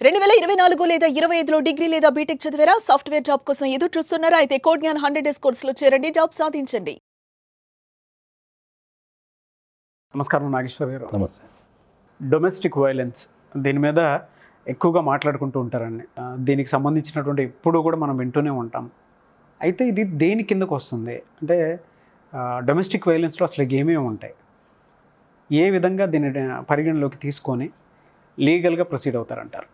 2024 లేదా 25లో డిగ్రీ లేదా బీటెక్ చదివారా? సాఫ్ట్‌వేర్ జాబ్ కోసం ఎదురు చూస్తున్నారా? అయితే కోడ్ జ్ఞాన్ 100 డేస్ కోర్సులో చేరండి. జాబ్ సాధించండి. నమస్కారం నాగేశ్వర్ గారు. నమస్తే. డొమెస్టిక్ వైలెన్స్ దీని మీద ఎక్కువగా మాట్లాడుకుంటూ ఉంటారండి. దీనికి సంబంధించినటువంటి ఎప్పుడు కూడా మనం వింటూనే ఉంటాం. అయితే ఇది దేని కిందకు వస్తుంది అంటే డొమెస్టిక్ వైలెన్స్లో అసలు ఏమేమి ఉంటాయి, ఏ విధంగా దీన్ని పరిగణలోకి తీసుకొని లీగల్గా ప్రొసీడ్ అవుతారంటారు?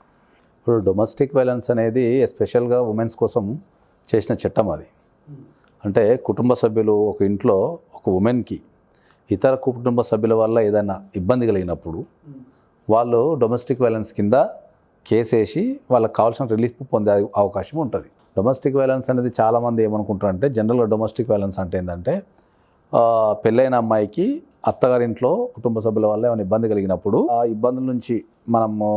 ఇప్పుడు డొమెస్టిక్ వైలెన్స్ అనేది ఎస్పెషల్గా ఉమెన్స్ కోసం చేసిన చట్టం అది. అంటే కుటుంబ సభ్యులు ఒక ఇంట్లో ఒక ఉమెన్కి ఇతర కుటుంబ సభ్యుల వల్ల ఏదైనా ఇబ్బంది కలిగినప్పుడు వాళ్ళు డొమెస్టిక్ వైలెన్స్ కింద కేసేసి వాళ్ళకి కావాల్సిన రిలీఫ్ పొందే అవకాశం ఉంటుంది. డొమెస్టిక్ వైలెన్స్ అనేది చాలామంది ఏమనుకుంటారంటే, జనరల్గా డొమెస్టిక్ వైలెన్స్ అంటే ఏంటంటే పెళ్ళైన అమ్మాయికి అత్తగారింట్లో కుటుంబ సభ్యుల వల్ల ఏమైనా ఇబ్బంది కలిగినప్పుడు ఆ ఇబ్బందుల నుంచి మనము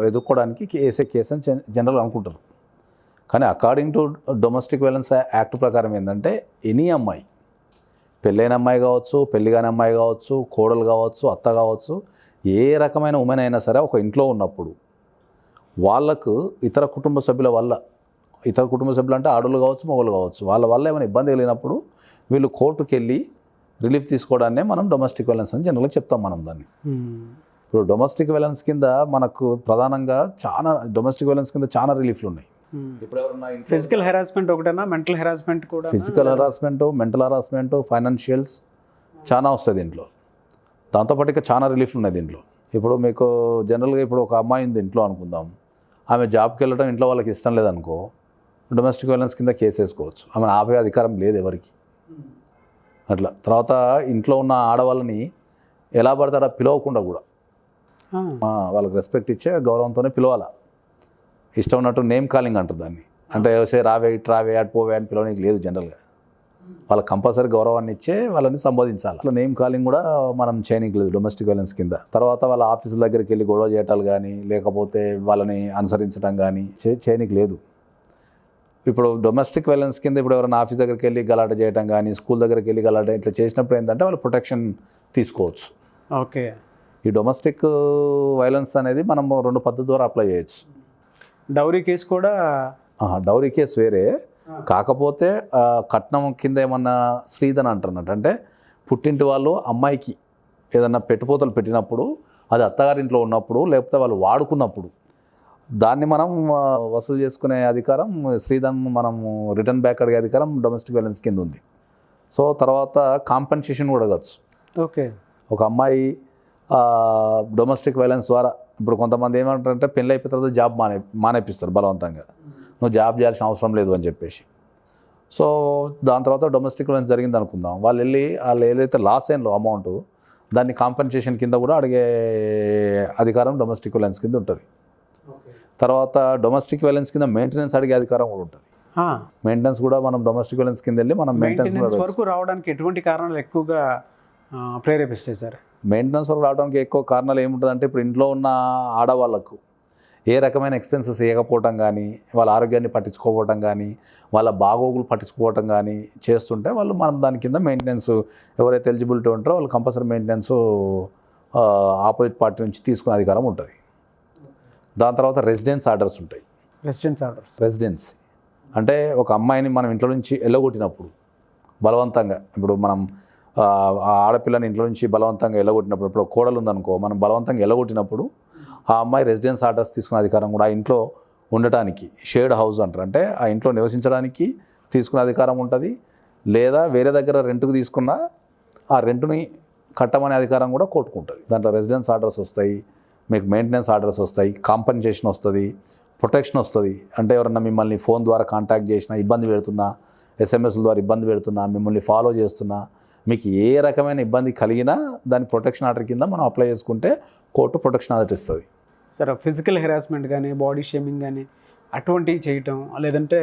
ఎదుర్కోవడానికి కేసు అని జనరల్ అనుకుంటారు. కానీ according to domestic violence act ప్రకారం ఏంటంటే ఎనీ అమ్మాయి, పెళ్ళైన అమ్మాయి కావచ్చు, పెళ్లి కాని అమ్మాయి కావచ్చు, కోడలు కావచ్చు, అత్త కావచ్చు, ఏ రకమైన ఉమెన్ అయినా సరే ఒక ఇంట్లో ఉన్నప్పుడు వాళ్ళకు ఇతర కుటుంబ సభ్యుల వల్ల, ఇతర కుటుంబ సభ్యులు అంటే ఆడవాళ్ళు కావచ్చు, మగవాళ్ళు కావచ్చు, వాళ్ళ వల్ల ఏమైనా ఇబ్బంది కలిగినప్పుడు వీళ్ళు కోర్టుకు వెళ్ళి రిలీఫ్ తీసుకోవడాన్నే మనం డొమెస్టిక్ వైలెన్స్ అని జనరల్గా చెప్తాం మనం దాన్ని. ఇప్పుడు డొమెస్టిక్ వైలెన్స్ కింద మనకు ప్రధానంగా డొమెస్టిక్ వైలెన్స్ కింద చాలా రిలీఫ్లు ఉన్నాయి. ఇప్పుడు ఫిజికల్ హెరాస్మెంట్ ఒకటేనా, మెంటల్ హెరాస్మెంట్ కూడా? Physical harassment, mental harassment, financials చాలా వస్తాయి దీంట్లో. దాంతోపాటు ఇక చాలా రిలీఫ్లు ఉన్నాయి దీంట్లో. ఇప్పుడు మీకు జనరల్గా ఇప్పుడు ఒక అమ్మాయి ఉంది ఇంట్లో అనుకుందాం, ఆమె జాబ్కి వెళ్ళడం ఇంట్లో వాళ్ళకి ఇష్టం లేదనుకో, డొమెస్టిక్ వైలెన్స్ కింద కేసు వేసుకోవచ్చు. ఆమెను ఆపే అధికారం లేదు ఎవరికి. అట్లా తర్వాత ఇంట్లో ఉన్న ఆడవాళ్ళని ఎలా పడతాడో పిలవకుండా కూడా వాళ్ళకి రెస్పెక్ట్ ఇచ్చే గౌరవంతోనే పిలవాలా. ఇష్టం ఉన్నట్టు నేమ్ కాలింగ్ అంటారు దాన్ని. అంటే రావే ఇటు రావే అటు పోవే అని పిలవడానికి లేదు. జనరల్గా వాళ్ళకి కంపల్సరీ గౌరవాన్ని ఇచ్చే వాళ్ళని సంబోధించాలి. అట్లా నేమ్ కాలింగ్ కూడా మనం చేయనీకి లేదు డొమెస్టిక్ వైలెన్స్ కింద. తర్వాత వాళ్ళ ఆఫీసుల దగ్గరికి వెళ్ళి గొడవ చేయటాలు కానీ, లేకపోతే వాళ్ళని అనుసరించడం కానీ చేయనీకి లేదు. ఇప్పుడు డొమెస్టిక్ వైలెన్స్ కింద ఇప్పుడు ఎవరైనా ఆఫీస్ దగ్గరికి వెళ్ళి గలాట చేయడం కానీ, స్కూల్ దగ్గరికి వెళ్ళి గలాట ఇట్లా చేసినప్పుడు ఏంటంటే వాళ్ళు ప్రొటెక్షన్ తీసుకోవచ్చు. ఓకే. ఈ డొమెస్టిక్ వైలెన్స్ అనేది మనం 2 పద్ధతి ద్వారా అప్లై చేయొచ్చు. డౌరీ కేసు కూడా? డౌరీ కేసు వేరే. కాకపోతే కట్నం కింద ఏమన్నా స్త్రీధన అంటున్నట్టు, అంటే పుట్టింటి వాళ్ళు అమ్మాయికి ఏదన్నా పెట్టుపోతలు పెట్టినప్పుడు, అది అత్తగారింట్లో ఉన్నప్పుడు, లేకపోతే వాళ్ళు వాడుకున్నప్పుడు దాన్ని మనం వసూలు చేసుకునే అధికారం, స్త్రీధనం మనము రిటర్న్ బ్యాక్ అడిగే అధికారం డొమెస్టిక్ వైలెన్స్ కింద ఉంది. సో తర్వాత కాంపెన్సేషన్ కూడా అడగచ్చు. ఓకే. ఒక అమ్మాయి డొమెస్టిక్ వైలెన్స్ ద్వారా, ఇప్పుడు కొంతమంది ఏమంటారంటే పెళ్ళి అయిపోయిన తర్వాత జాబ్ మానేపిస్తారు బలవంతంగా, నువ్వు జాబ్ చేయాల్సిన అవసరం లేదు అని చెప్పేసి. సో దాని తర్వాత డొమెస్టిక్ వైలెన్స్ జరిగింది అనుకుందాం, వాళ్ళు ఏదైతే లాస్ అయినలో అమౌంట్, దాన్ని కాంపెన్సేషన్ కింద కూడా అడిగే అధికారం డొమెస్టిక్ వైలెన్స్ కింద ఉంటుంది. తర్వాత డొమెస్టిక్ వైలెన్స్ కింద మెయింటెనెన్స్ అడిగే అధికారం కూడా ఉంటుంది. మెయింటెనెన్స్ కూడా మనం డొమెస్టిక్ వైలెన్స్ కింద వెళ్ళి మనం మెయింటెనెన్స్ వరకు రావడానికి ఎటువంటి కారణాలు ఎక్కువగా ప్రేరేపిస్తాయి సార్? మెయింటెనెన్స్ వరకు రావడానికి ఎక్కువ కారణాలు ఏముంటుందంటే, ఇప్పుడు ఇంట్లో ఉన్న ఆడవాళ్ళకు ఏ రకమైన ఎక్స్పెన్సెస్ ఇవ్వకపోవటం కానీ, వాళ్ళ ఆరోగ్యాన్ని పట్టించుకోవటం కానీ, వాళ్ళ బాగోగులు పట్టించుకోవటం కానీ చేస్తుంటే వాళ్ళు మనం దాని కింద మెయింటెనెన్స్, ఎవరైతే ఎలిజిబిలిటీ ఉంటారో వాళ్ళు కంపల్సరీ మెయింటెనెన్స్ ఆపోజిట్ పార్టీ నుంచి తీసుకునే అధికారం ఉంటుంది. దాని తర్వాత రెసిడెన్స్ ఆర్డర్స్ ఉంటాయి. రెసిడెన్స్ అంటే ఒక అమ్మాయిని మనం ఇంట్లో నుంచి వెళ్ళగొట్టినప్పుడు బలవంతంగా, ఇప్పుడు మనం ఆడపిల్లని ఇంట్లో నుంచి బలవంతంగా వెళ్ళగొట్టినప్పుడు, ఇప్పుడు కోడలు ఉందనుకో, మనం బలవంతంగా వెళ్ళగొట్టినప్పుడు ఆ అమ్మాయి రెసిడెన్స్ ఆర్డర్స్ తీసుకునే అధికారం కూడా, ఆ ఇంట్లో ఉండటానికి షేర్డ్ హౌస్ అంటారు, అంటే ఆ ఇంట్లో నివసించడానికి తీసుకునే అధికారం ఉంటుంది. లేదా వేరే దగ్గర రెంట్కు తీసుకున్న ఆ రెంట్ని కట్టమనే అధికారం కూడా కోర్టుకుంటుంది. దాంట్లో రెసిడెన్స్ ఆర్డర్స్ వస్తాయి, మీకు మెయింటెనెన్స్ ఆర్డర్స్ వస్తాయి, కాంపెన్సేషన్ వస్తుంది, ప్రొటెక్షన్ వస్తుంది. అంటే ఎవరన్నా మిమ్మల్ని ఫోన్ ద్వారా కాంటాక్ట్ చేసినా, ఇబ్బంది పెడుతున్నా, ఎస్ఎంఎస్ల ద్వారా ఇబ్బంది పెడుతున్నా, మిమ్మల్ని ఫాలో చేస్తున్నా, మీకు ఏ రకమైన ఇబ్బంది కలిగినా దాని ప్రొటెక్షన్ ఆర్డర్ కింద మనం అప్లై చేసుకుంటే కోర్టు ప్రొటెక్షన్ ఆర్డర్ ఇస్తుంది. సరే, ఫిజికల్ హెరాస్మెంట్ కానీ, బాడీ షేమింగ్ కానీ అటువంటివి చేయటం, లేదంటే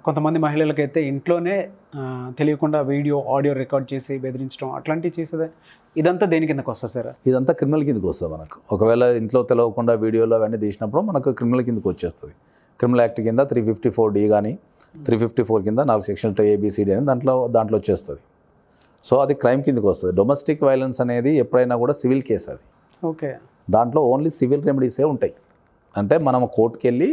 కొంతమంది మహిళలకైతే ఇంట్లోనే తెలియకుండా వీడియో ఆడియో రికార్డ్ చేసి బెదిరించడం అట్లాంటివి చేసేది, ఇదంతా దేని కిందకు వస్తుంది సార్? ఇదంతా క్రిమినల్ కిందకి వస్తుంది మనకు. ఒకవేళ ఇంట్లో తెలియకుండా వీడియోలో అవన్నీ తీసినప్పుడు మనకు క్రిమినల్ కిందకి వచ్చేస్తుంది. క్రిమినల్ యాక్ట్ కింద 354D కానీ 354 కింద 4 సెక్షన్ ABCD అని దాంట్లో వచ్చేస్తుంది. సో అది క్రైమ్ కిందకి వస్తుంది. డొమెస్టిక్ వైలెన్స్ అనేది ఎప్పుడైనా కూడా సివిల్ కేసు అది. ఓకే. దాంట్లో ఓన్లీ సివిల్ రెమెడీసే ఉంటాయి. అంటే మనం కోర్టుకి వెళ్ళి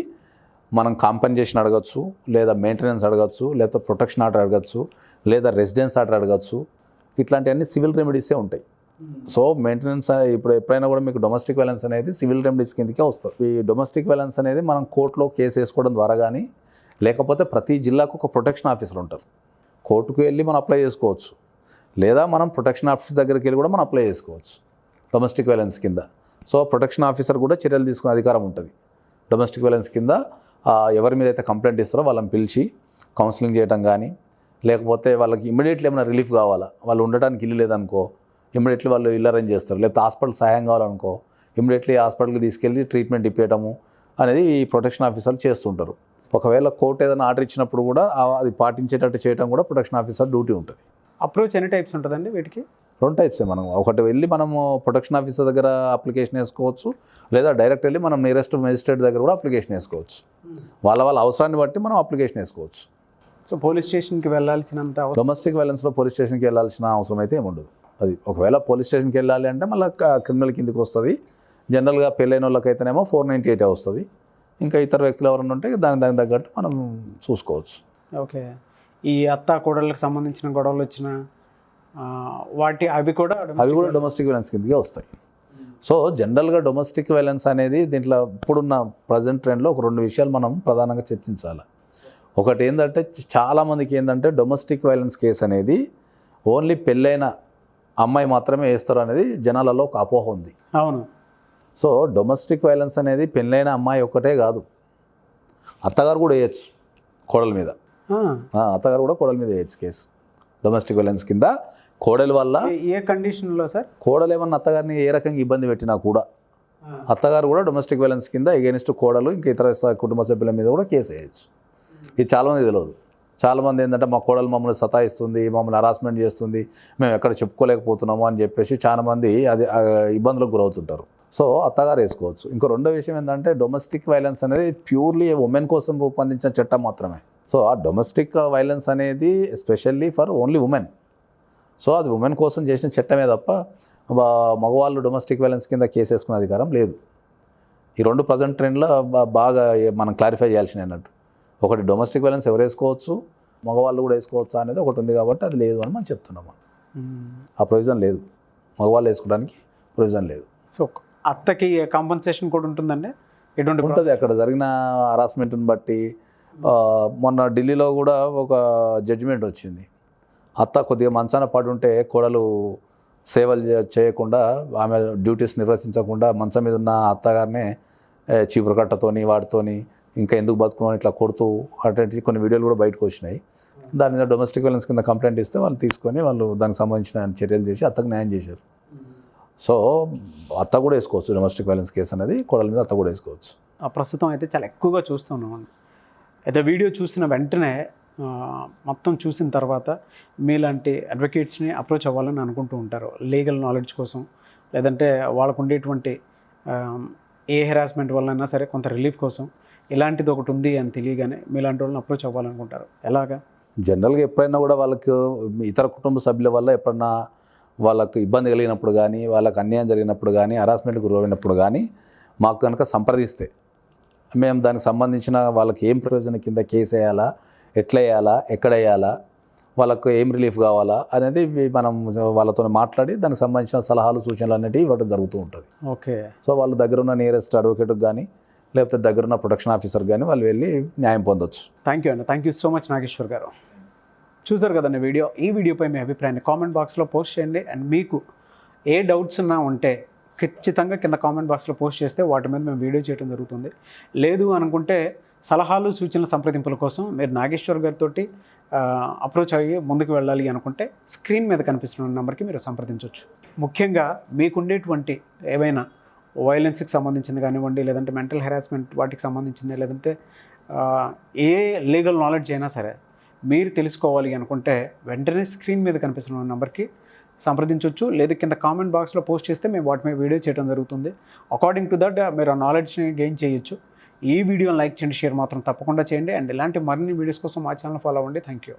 మనం కాంపెన్సేషన్ అడగచ్చు, లేదా మెయింటెనెన్స్ అడగచ్చు, లేదా ప్రొటెక్షన్ ఆర్డర్ అడగచ్చు, లేదా రెసిడెన్స్ ఆర్డర్ అడగచ్చు. ఇట్లాంటివన్నీ సివిల్ రెమెడీసే ఉంటాయి. సో మెయింటెనెన్స్ ఇప్పుడు ఎప్పుడైనా కూడా మీకు డొమెస్టిక్ వైలెన్స్ అనేది సివిల్ రెమెడీస్ కిందకే వస్తుంది. ఈ డొమెస్టిక్ వైలెన్స్ అనేది మనం కోర్టులో కేసు వేసుకోవడం ద్వారా కానీ, లేకపోతే ప్రతి జిల్లాకు ఒక ప్రొటెక్షన్ ఆఫీసర్ ఉంటారు. కోర్టుకు వెళ్ళి మనం అప్లై చేసుకోవచ్చు, లేదా మనం ప్రొటెక్షన్ ఆఫీసర్ దగ్గరికి వెళ్ళి కూడా మనం అప్లై చేసుకోవచ్చు డొమెస్టిక్ వైలెన్స్ కింద. సో ప్రొటెక్షన్ ఆఫీసర్ కూడా చర్యలు తీసుకునే అధికారం ఉంటుంది. డొమెస్టిక్ వైలెన్స్ కింద ఎవరి మీద అయితే కంప్లైంట్ ఇస్తారో వాళ్ళని పిలిచి కౌన్సిలింగ్ చేయడం కానీ, లేకపోతే వాళ్ళకి ఇమ్మీడియట్లీ ఏమైనా రిలీఫ్ కావాలా, వాళ్ళు ఉండడానికి ఇల్లు లేదనుకో ఇమ్మీడియట్లీ వాళ్ళు ఇల్లు అరేంజ్ చేస్తారు, లేకపోతే హాస్పిటల్ సహాయం కావాలనుకో ఇమ్మీడియట్లీ హాస్పిటల్కి తీసుకెళ్ళి ట్రీట్మెంట్ ఇప్పించడము అనేది ఈ ప్రొటెక్షన్ ఆఫీసర్లు చేస్తుంటారు. ఒకవేళ కోర్టు ఏదైనా ఆర్డర్ ఇచ్చినప్పుడు కూడా అది పాటించేటట్టు చేయడం కూడా ప్రొటెక్షన్ ఆఫీసర్ డ్యూటీ ఉంటుంది. అప్రోచ్ ఎన్ని టైప్స్ ఉంటుందండి వీటికి? 2 టైప్సే. మనం ఒకటి వెళ్ళి మనము ప్రొటెక్షన్ ఆఫీసర్ దగ్గర అప్లికేషన్ వేసుకోవచ్చు, లేదా డైరెక్ట్ వెళ్ళి మనం నియరెస్ట్ మెజిస్ట్రేట్ దగ్గర కూడా అప్లికేషన్ వేసుకోవచ్చు. వాళ్ళ అవసరాన్ని బట్టి మనం అప్లికేషన్ వేసుకోవచ్చు. సో పోలీస్ స్టేషన్కి వెళ్ళాల్సినంత డొమెస్టిక్ వైలెన్స్లో పోలీస్ స్టేషన్కి వెళ్ళాల్సిన అవసరం అయితే ఏముండదు. అది ఒకవేళ పోలీస్ స్టేషన్కి వెళ్ళాలి అంటే మళ్ళీ క్రిమినల్ కిందకి వస్తుంది. జనరల్గా పెళ్ళైన వాళ్ళకైతేనేమో 498 వస్తుంది. ఇంకా ఇతర వ్యక్తులు ఎవరైనా ఉంటే దానికి తగ్గట్టు మనం చూసుకోవచ్చు. ఓకే. ఈ అత్త కోడళ్ళకి సంబంధించిన గొడవలు వచ్చిన అవి కూడా డొమెస్టిక్ వైలెన్స్ కిందకే వస్తాయి. సో జనరల్గా డొమెస్టిక్ వైలెన్స్ అనేది దీంట్లో ఇప్పుడున్న ప్రజెంట్ ట్రెండ్లో ఒక 2 విషయాలు మనం ప్రధానంగా చర్చించాలి. ఒకటి ఏంటంటే చాలామందికి ఏంటంటే డొమెస్టిక్ వైలెన్స్ కేసు అనేది ఓన్లీ పెళ్ళైన అమ్మాయి మాత్రమే వేస్తారు అనేది జనాలలో ఒక అపోహ ఉంది. అవును. సో డొమెస్టిక్ వైలెన్స్ అనేది పెళ్ళైన అమ్మాయి ఒక్కటే కాదు, అత్తగారు కూడా వేయచ్చు కోడల మీద. అత్తగారు కూడా కోడల మీద వేయచ్చు కేసు డొమెస్టిక్ వైలెన్స్ కింద. కోడల వల్ల ఏ కండిషన్లో సార్? కోడలు ఏమన్నా అత్తగారిని ఏ రకంగా ఇబ్బంది పెట్టినా కూడా అత్తగారు కూడా డొమెస్టిక్ వైలెన్స్ కింద ఎగెనిస్ట్ కోడలు ఇంకా ఇతర కుటుంబ సభ్యుల మీద కూడా కేసు వేయచ్చు. ఇది చాలామంది తెలియదు. చాలామంది ఏంటంటే మా కోడలు మమ్మల్ని సతాయిస్తుంది, మమ్మల్ని హరాస్మెంట్ చేస్తుంది, మేము ఎక్కడ చెప్పుకోలేకపోతున్నాము అని చెప్పేసి చాలామంది అది ఇబ్బందులకు గురవుతుంటారు. సో అత్తగారు వేసుకోవచ్చు. ఇంకో రెండో విషయం ఏంటంటే డొమెస్టిక్ వైలెన్స్ అనేది ప్యూర్లీ ఉమెన్ కోసం రూపొందించిన చట్టం మాత్రమే. సో ఆ డొమెస్టిక్ వైలెన్స్ అనేది especially for only women. So అది ఉమెన్ కోసం చేసిన చట్టమే తప్ప మగవాళ్ళు డొమెస్టిక్ వైలెన్స్ కింద కేసు వేసుకునే అధికారం లేదు. ఈ 2 ప్రజెంట్ ట్రెండ్లో బాగా మనం క్లారిఫై చేయాల్సిన అన్నట్టు. ఒకటి డొమెస్టిక్ వైలెన్స్ ఎవరు వేసుకోవచ్చు, మగవాళ్ళు కూడా వేసుకోవచ్చు అనేది ఒకటి ఉంది కాబట్టి అది లేదు అని మనం చెప్తున్నాము. ఆ ప్రొవిజన్ లేదు, మగవాళ్ళు వేసుకోవడానికి ప్రొవిజన్ లేదు. సో అత్తకి కాంపన్సేషన్ కూడా ఉంటుందండి? ఎటువంటి ఉంటుంది అక్కడ జరిగిన హరాస్మెంట్ని బట్టి. మొన్న ఢిల్లీలో కూడా ఒక జడ్జిమెంట్ వచ్చింది. అత్త కొద్దిగా మంచాన పడి ఉంటే కోడలు సేవలు చేయకుండా, ఆమె డ్యూటీస్ నిర్వర్తించకుండా మంచం మీద ఉన్న అత్తగారినే చీపురు కట్టతోని వాటితోని ఇంకా ఎందుకు బతుకున్నాను ఇట్లా కొడుతూ అటువంటి కొన్ని వీడియోలు కూడా బయటకు వచ్చినాయి. దాని మీద డొమెస్టిక్ వైలెన్స్ కింద కంప్లైంట్ ఇస్తే వాళ్ళు తీసుకొని వాళ్ళు దానికి సంబంధించిన చర్యలు చేసి అత్తకు న్యాయం చేశారు. సో అత్త కూడా వేసుకోవచ్చు డొమెస్టిక్ వైలెన్స్ కేసు అనేది, కోడల మీద అత్త కూడా వేసుకోవచ్చు. ప్రస్తుతం అయితే చాలా ఎక్కువగా చూస్తున్నాం. అయితే వీడియో చూసిన వెంటనే మొత్తం చూసిన తర్వాత మీలాంటి అడ్వకేట్స్ని అప్రోచ్ అవ్వాలని అనుకుంటూ ఉంటారు, లీగల్ నాలెడ్జ్ కోసం, లేదంటే వాళ్ళకు ఉండేటువంటి ఏ హెరాస్మెంట్ వల్లైనా సరే కొంత రిలీఫ్ కోసం ఇలాంటిది ఒకటి ఉంది అని తెలియగానే మీలాంటి వాళ్ళని అప్రోచ్ అవ్వాలనుకుంటారు. ఎలాగా? జనరల్గా ఎప్పుడైనా కూడా వాళ్ళకు ఇతర కుటుంబ సభ్యుల వల్ల ఎప్పుడన్నా వాళ్ళకు ఇబ్బంది కలిగినప్పుడు కానీ, వాళ్ళకు అన్యాయం జరిగినప్పుడు కానీ, హరాస్మెంట్కి గురైనప్పుడు కానీ మాకు కనుక సంప్రదిస్తే మేము దానికి సంబంధించిన వాళ్ళకి ఏం ప్రయోజనం కింద కేసు వేయాలా, ఎట్లా వేయాలా, ఎక్కడ వేయాలా, వాళ్ళకు ఏం రిలీఫ్ కావాలా అనేది మనం వాళ్ళతో మాట్లాడి దానికి సంబంధించిన సలహాలు సూచనలు అనేవి ఇవ్వడం జరుగుతూ ఉంటుంది. ఓకే. సో వాళ్ళ దగ్గరున్న నియరెస్ట్ అడ్వకేట్కి కానీ లేకపోతే దగ్గరున్న ప్రొటెక్షన్ ఆఫీసర్ కానీ వాళ్ళు వెళ్ళి న్యాయం పొందొచ్చు. థ్యాంక్ యూ అండి. Thank you so much Nageshwar గారు. చూసారు కదండి వీడియో. ఈ వీడియోపై మీ అభిప్రాయాన్ని కామెంట్ బాక్స్లో పోస్ట్ చేయండి. అండ్ మీకు ఏ డౌట్స్ ఉన్నా ఉంటే ఖచ్చితంగా కింద కామెంట్ బాక్స్లో పోస్ట్ చేస్తే వాటి మీద మేము వీడియో చేయడం జరుగుతుంది. లేదు అనుకుంటే సలహాలు సూచనల సంప్రదింపుల కోసం మీరు నాగేశ్వర్ గారితో అప్రోచ్ అయ్యి ముందుకు వెళ్ళాలి అనుకుంటే స్క్రీన్ మీద కనిపిస్తున్న నెంబర్కి మీరు సంప్రదించవచ్చు. ముఖ్యంగా మీకుండేటువంటి ఏవైనా వైలెన్స్కి సంబంధించింది కానివ్వండి, లేదంటే మెంటల్ హెరాస్మెంట్ వాటికి సంబంధించింది, లేదంటే ఏ లీగల్ నాలెడ్జ్ అయినా సరే మీరు తెలుసుకోవాలి అనుకుంటే వెంటనే స్క్రీన్ మీద కనిపిస్తున్న నెంబర్కి సంప్రదించవచ్చు. లేదా కింద కామెంట్ బాక్స్లో పోస్ట్ చేస్తే మేము వాటి మీద వీడియో చేయడం జరుగుతుంది. అకార్డింగ్ టు దట్ మీరు ఆ నాలెడ్జ్ని గెయిన్ చేయొచ్చు. ఈ వీడియోని లైక్ చేయండి, షేర్ మాత్రం తప్పకుండా చేయండి. అండ్ ఇలాంటి మరిన్ని వీడియోస్ కోసం మా ఛానల్ ఫాలో అవ్వండి. Thank you.